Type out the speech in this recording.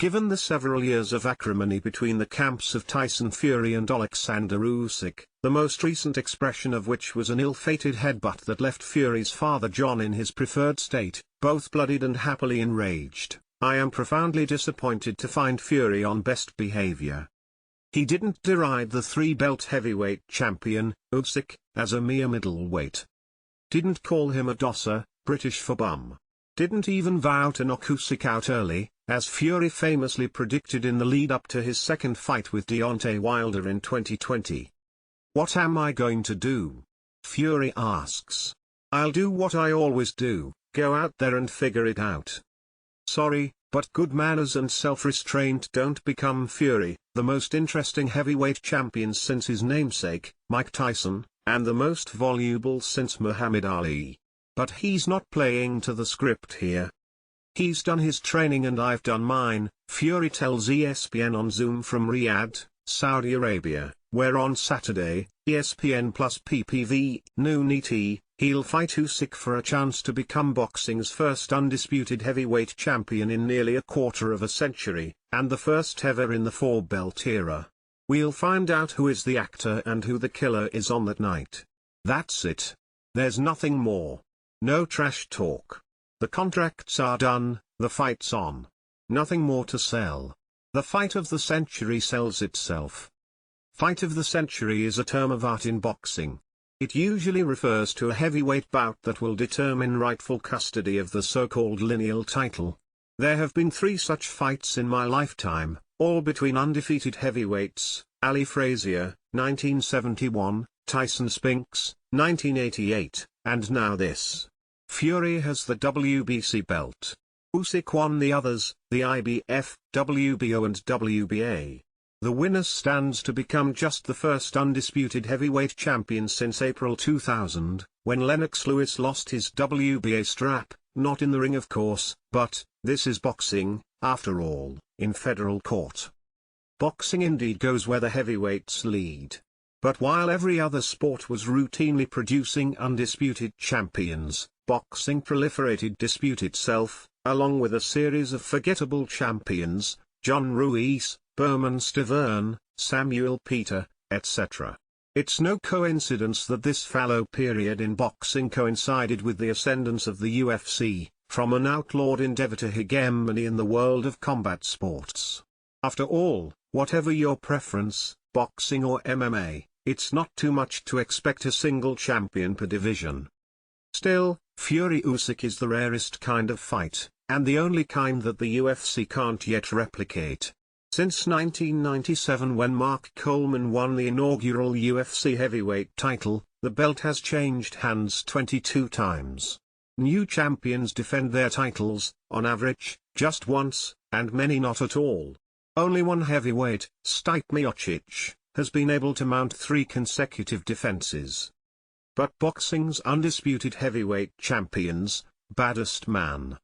Given the several years of acrimony between the camps of Tyson Fury and Oleksandr Usyk, the most recent expression of which was an ill-fated headbutt that left Fury's father John in his preferred state, both bloodied and happily enraged, I am profoundly disappointed to find Fury on best behavior. He didn't deride the three-belt heavyweight champion, Usyk, as a mere middleweight. Didn't call him a dosser, British for bum. Didn't even vow to knock Usyk out early, as Fury famously predicted in the lead-up to his second fight with Deontay Wilder in 2020. What am I going to do? Fury asks. I'll do what I always do, go out there and figure it out. Sorry, but good manners and self-restraint don't become Fury, the most interesting heavyweight champion since his namesake, Mike Tyson, and the most voluble since Muhammad Ali. But he's not playing to the script here. He's done his training and I've done mine, Fury tells ESPN on Zoom from Riyadh, Saudi Arabia, where on Saturday, ESPN Plus PPV, noon ET, he'll fight Usyk for a chance to become boxing's first undisputed heavyweight champion in nearly a quarter of a century, and the first ever in the four-belt era. We'll find out who is the actor and who the killer is on that night. That's it. There's nothing more. No trash talk. The contracts are done, the fight's on. Nothing more to sell. The fight of the century sells itself. Fight of the century is a term of art in boxing. It usually refers to a heavyweight bout that will determine rightful custody of the so-called lineal title. There have been 3 such fights in my lifetime, all between undefeated heavyweights: Ali Frazier, 1971, Tyson Spinks, 1988, and now this. Fury has the WBC belt. Usyk won the others, the IBF, WBO and WBA. The winner stands to become just the first undisputed heavyweight champion since April 2000, when Lennox Lewis lost his WBA strap, not in the ring of course, but, this is boxing, after all, in federal court. Boxing indeed goes where the heavyweights lead. But while every other sport was routinely producing undisputed champions, boxing proliferated dispute itself, along with a series of forgettable champions, John Ruiz, Berman Stiverne, Samuel Peter, etc. It's no coincidence that this fallow period in boxing coincided with the ascendance of the UFC, from an outlawed endeavor to hegemony in the world of combat sports. After all, whatever your preference, boxing or MMA, it's not too much to expect a single champion per division. Still, Fury Usyk is the rarest kind of fight, and the only kind that the UFC can't yet replicate. Since 1997, when Mark Coleman won the inaugural UFC heavyweight title, the belt has changed hands 22 times. New champions defend their titles, on average, just once, and many not at all. Only one heavyweight, Stipe Miocic, has been able to mount 3 consecutive defenses. But boxing's undisputed heavyweight champions, baddest man,